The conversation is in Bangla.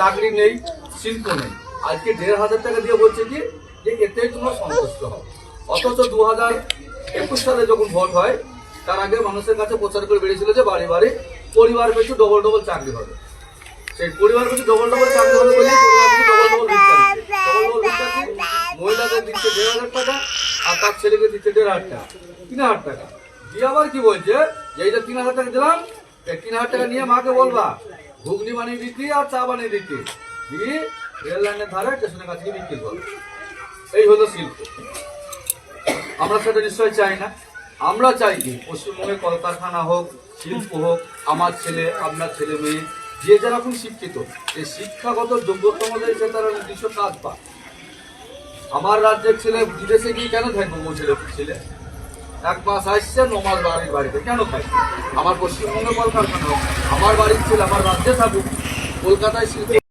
চাকরি নেই, শিল্প নেই। আজকে ১,৫০০ টাকা দিয়ে বলছে কি যে এতেই তোমরা সন্তুষ্ট হও। অথচ 2021 সালে যখন ভোট হয় তার আগে মানুষের কাছে প্রচার করে বেরিয়েছিল যে বাড়ি বাড়ি পরিবার পিছু ডবল ডবল চাকরি হবে। সেই পরিবার পিছু ডবল ডবল চাকরি হবে বলে পরিবার পিছু ডবল ডবল ভিক্ষা দিচ্ছে। ডবল ডবল ভিক্ষা দিয়ে মহিলাদের দিচ্ছে ১,৫০০ টাকা আর তার ছেলেকে দিচ্ছে ১,৫০০ টাকা, ৩,০০০ টাকা দিয়ে আবার কি বলছে যে এই যে ৩,০০০ টাকা দিলাম, এই ৩,০০০ টাকা নিয়ে মাকে বলবা ঘুগনি বানিয়ে দিচ্ছি আর চা বানিয়ে দিচ্ছি, দিয়ে রেল লাইনের ধারে স্টেশনের কাছে বিক্রি করো। এই হলো শিল্প। আমরা সেটা নিশ্চয়ই চাই না। আমরা চাই কি পশ্চিমবঙ্গে কলকারখানা হোক, শিল্প হোক, আমার ছেলে আপনার ছেলে মেয়ে যে যেরকম শিক্ষিত এই শিক্ষাগত যোগ্যতা অনুযায়ী সে তারা নির্দিষ্ট কাজ পায়। আমার রাজ্যের ছেলে বিদেশে গিয়ে কেন থাকবো? বউ ছেলে 1 মাস আসছে, 9 মাস বাড়ির বাড়িতে কেন থাকবে? আমার পশ্চিমবঙ্গে কলকারখানা হোক, আমার বাড়ির ছেলে আমার রাজ্যে থাকুক, কলকাতায় শিল্প